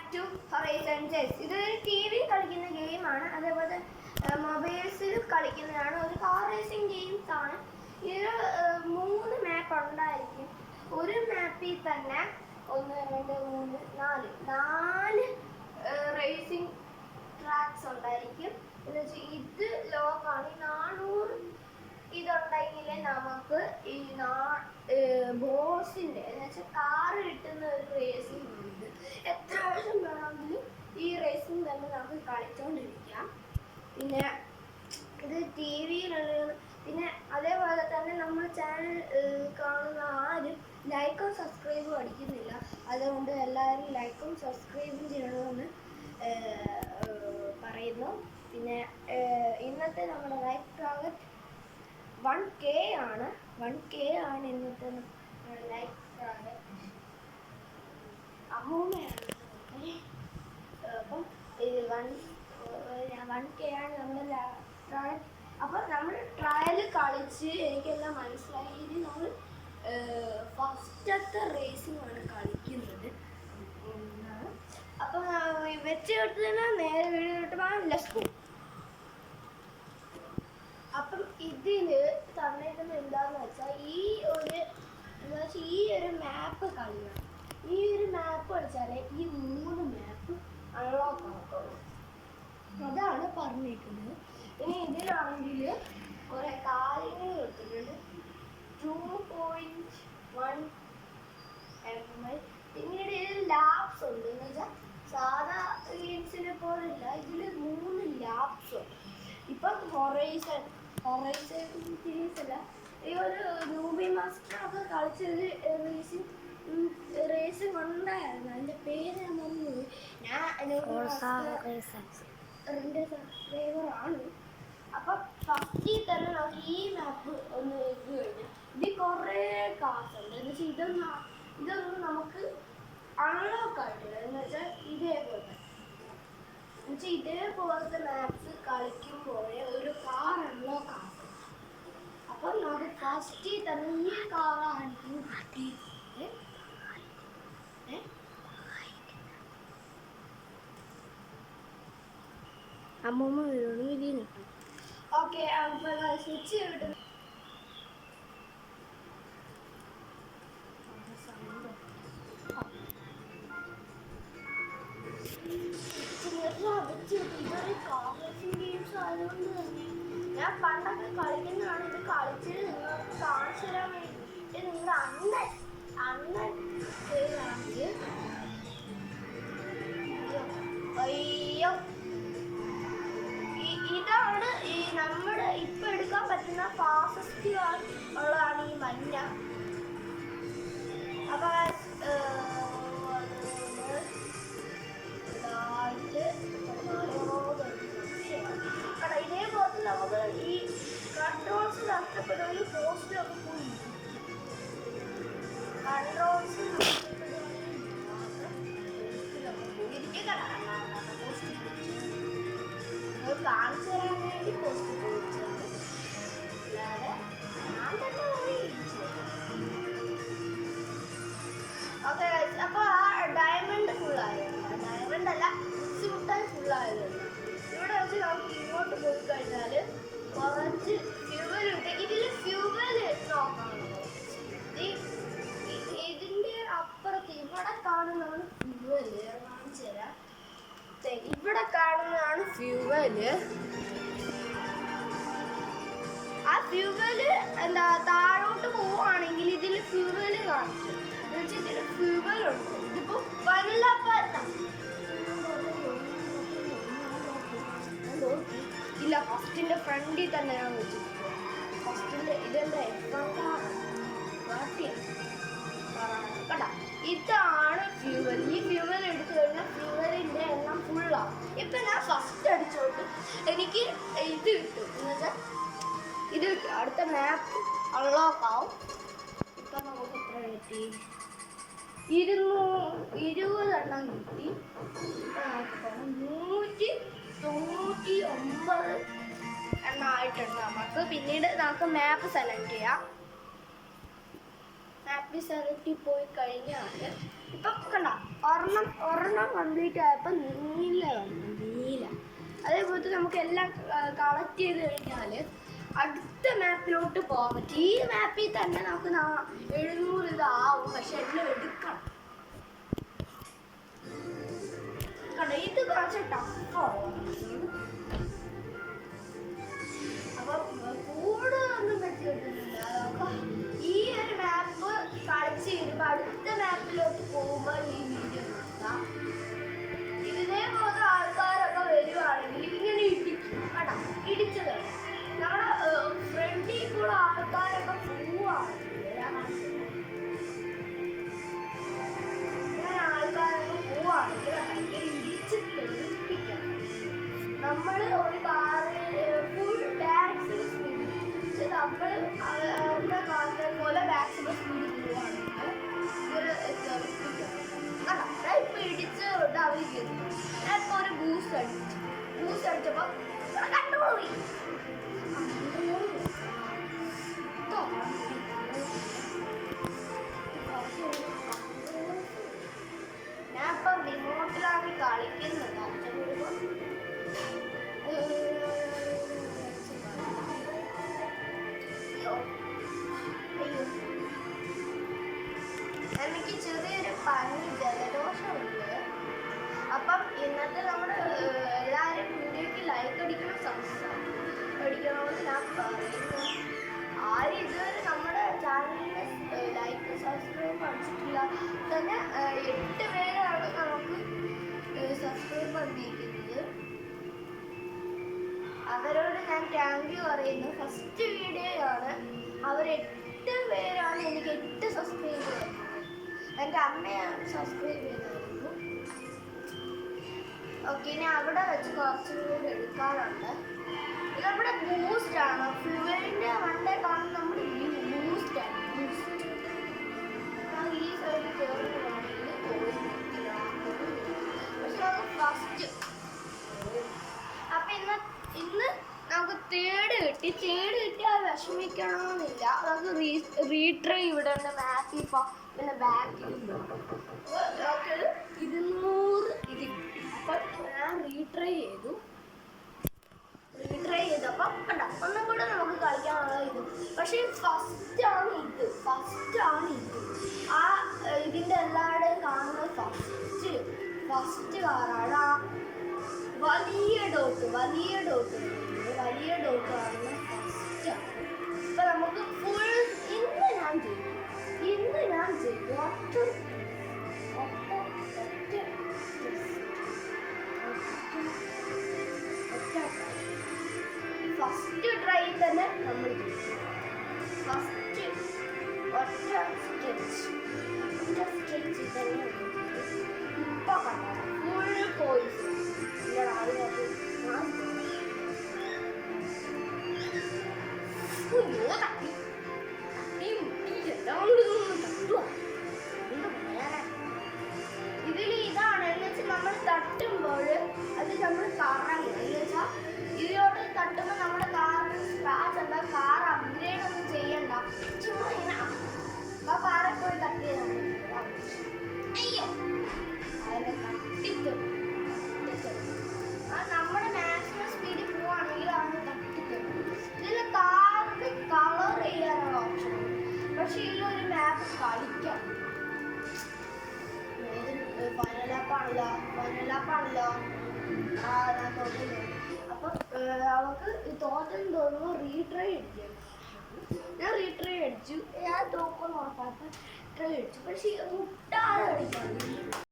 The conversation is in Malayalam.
Back to horizon chess. ഇതൊരു ടി വി കളിക്കുന്ന ഗെയിമാണ്, അതേപോലെ മൊബൈൽസിൽ കളിക്കുന്നതാണ്. ഒരു കാർ റേസിംഗ് ഗെയിംസ് ആണ്. ഇതിൽ 3 മാപ്പ് ഉണ്ടായിരിക്കും. ഒരു മാപ്പിൽ തന്നെ 1 2 3 4 റേസിംഗ് ട്രാക്സ് ഉണ്ടായിരിക്കും. എന്ന് വെച്ചാൽ ഇത് ലോക്കാണ്. 400 ഇതുണ്ടെങ്കിലേ നമുക്ക് ഈ ബോസിൻ്റെ എന്ന് വെച്ചാൽ കാറ് കിട്ടുന്ന ഒരു റേസിംഗ് ഉണ്ട്. എത്ര വർഷം വേണമെങ്കിലും ഈ റേസിംഗ് തന്നെ നമുക്ക് കളിച്ചുകൊണ്ടിരിക്കാം. പിന്നെ ഇത് ടി വിയിലുള്ള. പിന്നെ അതേപോലെ തന്നെ നമ്മൾ ചാനൽ കാണുന്ന ആരും ലൈക്കും സബ്സ്ക്രൈബും അടിക്കുന്നില്ല. അതുകൊണ്ട് എല്ലാവരും ലൈക്കും സബ്സ്ക്രൈബും ചെയ്യണമെന്ന് പറയുന്നു. പിന്നെ ഇന്നത്തെ നമ്മുടെ ലൈഫ് ടാർഗറ്റ് 1K ആണ്. 1K ആണ് ഇന്നത്തെ ലൈഫ് ടാർഗറ്റ്. അമ്മൂമ്മയാണ്. അപ്പം 1K ആണ് നമ്മുടെ ടാർഗറ്റ്. അപ്പം നമ്മൾ ട്രയൽ കളിച്ച് എനിക്കെല്ലാം മനസ്സിലായി. ഇനി നമ്മൾ ഫസ്റ്റത്തെ റേസിംഗ് ആണ് കളിക്കുന്നത്. അപ്പം വെച്ച് കിട്ടുന്ന നേരെ വീഡിയോ കിട്ടുമ്പോൾ ലെറ്റ്സ് ഗോ. അപ്പം ഇതിന് തന്നേക്കുന്നത് എന്താണെന്ന് വെച്ചാൽ ഈ ഒരു മാപ്പ് കളിക്കണം. ഈ ഒരു മാപ്പ് കളിച്ചാലേ ഈ 3 മാപ്പ് അൺലോക്ക് ആക്കുള്ളൂ. അതാണ് പറഞ്ഞിരിക്കുന്നത്. ഇനി ഇതിലാണെങ്കിൽ കുറേ കാര്യങ്ങൾ കൊടുത്തിട്ടുണ്ട്. 2.1 ml. പിന്നീട് ഇതിൽ ലാബ്സ് ഉണ്ട്. എന്ന് വെച്ചാൽ സാധാ ഗെയിംസിനെ പോലെയല്ല, ഇതിൽ 3 ലാബ്സ് ഉണ്ട്. ഇപ്പം ഹൊറൈസൺ സീരീസ് അല്ല, ഈ ഒരു നൂബി മാസ്റ്ററൊക്കെ കളിച്ചൊരു റേസിംഗ് ഉണ്ടായിരുന്നു. അതിൻ്റെ പേര് ഞാൻ മറന്നുപോയി. എൻ്റെ സബ്സ്ക്രൈബറാണ്. അപ്പം ഫസ്റ്റിൽ തന്നെ നമുക്ക് ഈ മാപ്പ് ഒന്ന് ഇത് കഴിഞ്ഞു. ഇതിൽ കുറേ കാസുണ്ട്. എന്ന് വെച്ചാൽ ഇതൊന്നും നമുക്ക് അൺലോക്ക് ആയിട്ടില്ല. എന്ന് വെച്ചാൽ ഇതേപോലത്തെ മാപ്സ് കളിക്കുമ്പോഴേ ഒരു കാർ അൺലോക്ക് ആക്കും. അപ്പം നമുക്ക് ഫസ്റ്റിൽ തന്നെ ഈ കാറാണ് കിട്ടിയത്. അമ്മൂമ്മ വീഴുന്നു. ഇതിൽ നിൽക്കും. ഓക്കെ, അപ്പോൾ സ്വിച്ച് കിട്ടുന്നു. ഇതൊരു കാർ റേസിംഗ് ഗെയിംസ് ആയതുകൊണ്ട് തന്നെ ഞാൻ പണ്ടൊക്കെ കളിക്കുന്നതാണ്. ഇത് കളിച്ച് നിങ്ങൾക്ക് കാണിച്ചു തരാൻ വേണ്ടിയിട്ട് നിങ്ങളുടെ അണ്ണൻ ചെയ്താണെങ്കിൽ അയ്യോ, ഇതാണ് ഈ നമ്മുടെ ഇപ്പം എടുക്കാൻ പറ്റുന്ന ഫാസ്റ്റസ്റ്റ് ഉള്ളതാണ് ഈ മഞ്ഞ. അപ്പം ഇതേപോലെ നമുക്ക് ഈ കൺട്രോൾസ് നഷ്ടപ്പെടുകയും പോസ്റ്റിലൊക്കെ പോയി കാണിച്ചു തരാൻ വേണ്ടി പോസ്റ്റ് പോയിട്ടുണ്ട്. അല്ലാതെ ഞാൻ തന്നെ പോയി. ഓക്കെ, അപ്പോൾ ആ ഡയമണ്ട് ഫുള്ളായിരുന്നു. ഡയമണ്ട് അല്ല, ചൂട്ടാൻ ഫുള്ളായതുണ്ട്. ഇവിടെ വെച്ച് നമുക്ക് ഇങ്ങോട്ട് പോയി കഴിഞ്ഞാൽ കുറച്ച് ഫ്യൂവൽ ഉണ്ട്. ഇതിൽ ഫ്യൂവൽ നോക്കണം. ഇതിൻ്റെ അപ്പുറത്ത് ഇവിടെ കാണുന്നതാണ് ഫ്യൂവൽ. കാണിച്ചു തരാം. ഇവിടെ കാണുന്നതാണ് ഫ്യൂവല്. ആ ഫ്യൂവല് താഴോട്ട് പോവുകയാണെങ്കിൽ ഇതിൽ ഫ്യൂവല് കാണിച്ചു. ഇതിൽ ഫ്യൂവലുണ്ട്. ഇതിപ്പോ ഇല്ല, ഫസ്റ്റിന്റെ ഫ്രണ്ടിൽ തന്നെ ഞാൻ വെച്ചിട്ടുണ്ട്. ഫസ്റ്റിന്റെ ഇതെന്താ കണ്ട, ഇതാണ് ഫ്യൂവൽ. ഈ ഫ്യൂവൽ എടുത്തു കഴിഞ്ഞാൽ ഫ്യൂവലിൻ്റെ എണ്ണം ഫുള്ളാവും. ഇപ്പം ഞാൻ ഫസ്റ്റ് അടിച്ചോണ്ട് എനിക്ക് ഇത് കിട്ടും. എന്നുവെച്ചാൽ ഇത് കിട്ടും. അടുത്ത മാപ്പ് അൺലോക്ക് ആവും. ഇപ്പം നമുക്ക് എത്ര കിട്ടി? 220 എണ്ണം കിട്ടി. 199 എണ്ണം ആയിട്ടുണ്ട് നമുക്ക്. പിന്നീട് നമുക്ക് മാപ്പ് സെലക്ട് ചെയ്യാം. മാപ്പിൽ സെലക്ട് പോയി കഴിഞ്ഞാൽ ഇപ്പം കണ്ട ഒരെണ്ണം കംപ്ലീറ്റ് ആയപ്പോൾ നീല വന്നു, നീല. അതേപോലത്തെ നമുക്ക് എല്ലാം കളക്ട് ചെയ്ത് കഴിഞ്ഞാൽ അടുത്ത മാപ്പിലോട്ട് പോകാൻ പറ്റും. ഈ മാപ്പിൽ തന്നെ നമുക്ക് 700 ഇതാവും, പക്ഷെ എല്ലാം എടുക്കണം. കണ്ടോ, ഇത് കുറച്ച് ടഫാണ്. അപ്പം കൂടുതലൊന്നും പറ്റി കിട്ടുന്നില്ല. ഈ ഒരു മാപ്പ് കളിച്ച് കഴിയുമ്പോൾ അടുത്ത മാപ്പിലോട്ട് പോകുമ്പോൾ ഈ വീഡിയോ നോക്കാം. ഇതേപോലെ ആൾക്കാരൊക്കെ വരുവാണെങ്കിൽ ഇങ്ങനെ ഇടിക്കും. കേട്ടോ, ഇടിച്ചത് നമ്മുടെ ഫ്രണ്ടിൽ കൂടെ ആൾക്കാരൊക്കെ പോവാണെങ്കിൽ ആൾക്കാരൊക്കെ പോവാണെങ്കിൽ ഇടിച്ച് തെളിപ്പിക്കണം. നമ്മൾ ഒരു കാറിൽ ഫുൾ ബാക്ക് സ്പീഡ് നമ്മൾ അവരുടെ കാറിനെ പോലെ ബാക്ക് സ്പീഡ് പോവുകയാണെങ്കിൽ തെളിപ്പിക്കണം. കേട്ടോ, ഇപ്പൊ ഇടിച്ച് കൊണ്ട് അവർ കയറി. ഞാൻ ഇപ്പോൾ ഒരു ബൂസ്റ്റ് അടിച്ചപ്പോൾ കണ്ടുപോയി. ഞാൻ ഇപ്പൊ റിമോട്ടിലാണ് കളിക്കുന്നത്. എനിക്ക് ചെറിയൊരു പനി, ജലദോഷമുണ്ട്. അപ്പം ഇന്നത്തെ നമ്മുടെ എല്ലാവരും വീഡിയോയ്ക്ക് ലൈക്ക് അടിക്കണമെന്ന് ഞാൻ പറയുന്നു. ആരും ഇതുവരെ നമ്മുടെ ചാനലിന് ലൈക്ക് സബ്സ്ക്രൈബ് അടിച്ചിട്ടില്ല. തന്നെ 8 പേരാണ് നമുക്ക് സബ്സ്ക്രൈബ് വന്നിരിക്കുന്നത്. അവരോട് ഞാൻ താങ്ക് യു പറയുന്നു. ഫസ്റ്റ് വീഡിയോയാണ്. അവർ 8 പേരാണ് എനിക്ക് 8 സബ്സ്ക്രൈബ് ചെയ്യുന്നത്. എൻ്റെ അമ്മയാണ് സബ്സ്ക്രൈബ് ചെയ്തായിരുന്നു. ഓക്കെ, ഇനി അവിടെ വെച്ച് കുറച്ചും കൂടി എടുക്കാറുണ്ട്. ഇത് നമ്മുടെ ബൂസ്റ്റാണ്. ഫ്യൂവലിൻ്റെ വണ്ടേ കാണുന്ന നമ്മുടെ ബൂസ്റ്റാണ്. ഈ സൈഡിൽ കയറുകയാണെങ്കിൽ പോയി പക്ഷെ അത് ഫസ്റ്റ്. അപ്പം ഇന്ന് നമുക്ക് തേർഡ് കിട്ടിയാൽ വിഷമിക്കണമെന്നില്ല. നമുക്ക് റീട്രൈ ഇവിടെ ഉണ്ട്. മാപ്പിൽ പിന്നെ ബാക്കിൽ 200 ഇത് കിട്ടി. അപ്പം ഞാൻ റീട്രൈ ചെയ്തപ്പം കണ്ടോ, ഒന്നും കൂടെ നമുക്ക് കളിക്കാനുള്ള ഇത്. പക്ഷേ ഫസ്റ്റാണ് ഇത്. ആ ഇതിൻ്റെ എല്ലാവരുടെയും കാണുന്നത് ഫസ്റ്റ് കാറാണ്. ആ വലിയ ഡോട്ട് കാണുന്നത് ഫസ്റ്റാണ്. ഇപ്പം നമുക്ക് ഫുൾ ഇന്ന് ഞാൻ ചെയ്തു ഫസ്റ്റ് ട്രൈ തന്നെ നമ്മൾ ഫസ്റ്റ് ഒറ്റ സ്ട്രെച്ച് തന്നെ ഇപ്പൊ കണ്ടത് ഫുൾ കോഴ്സ് ഇതിൽ ഇതാണ് എന്ന് വെച്ചാൽ നമ്മൾ തട്ടുമ്പോൾ അത് നമ്മൾ കറങ്ങും. എന്ന് വെച്ചാൽ ഇതിലോട്ട് തട്ടുമ്പോൾ നമ്മുടെ കാറിന് സ്ക്രാച്ച് എന്താ, കാർ അപ്ഗ്രേഡ് ഒന്നും ചെയ്യണ്ട, ചുമ്മാ ഇങ്ങനെ ആ കാറെ പോയി തട്ടിയത്. അയ്യോ, അതിനെ തട്ടിത്തരും. നമ്മുടെ മാക്സിമം സ്പീഡിൽ പോവാണെങ്കിൽ അവന് തട്ടിത്തരും. ഇതിൽ കാറിന് കളർ ചെയ്യാനുള്ള ഓപ്ഷൻ ഉണ്ട്. പക്ഷെ ഇതിലൊരു മാപ്പ് കളിക്കാം. വനലാപ്പാണല്ലോ. ഞാൻ തോന്നുന്നു. അപ്പം അവൾക്ക് തോറ്റെന്ന് തോന്നുന്നു. റീട്രൈ അടിച്ചു. ഞാൻ റീട്രൈ അടിച്ചു. ഞാൻ തോക്കൊന്നും ഉറപ്പായിട്ട് ട്രൈ അടിച്ചു. പക്ഷെ മുട്ടാതെ അടിക്കണം.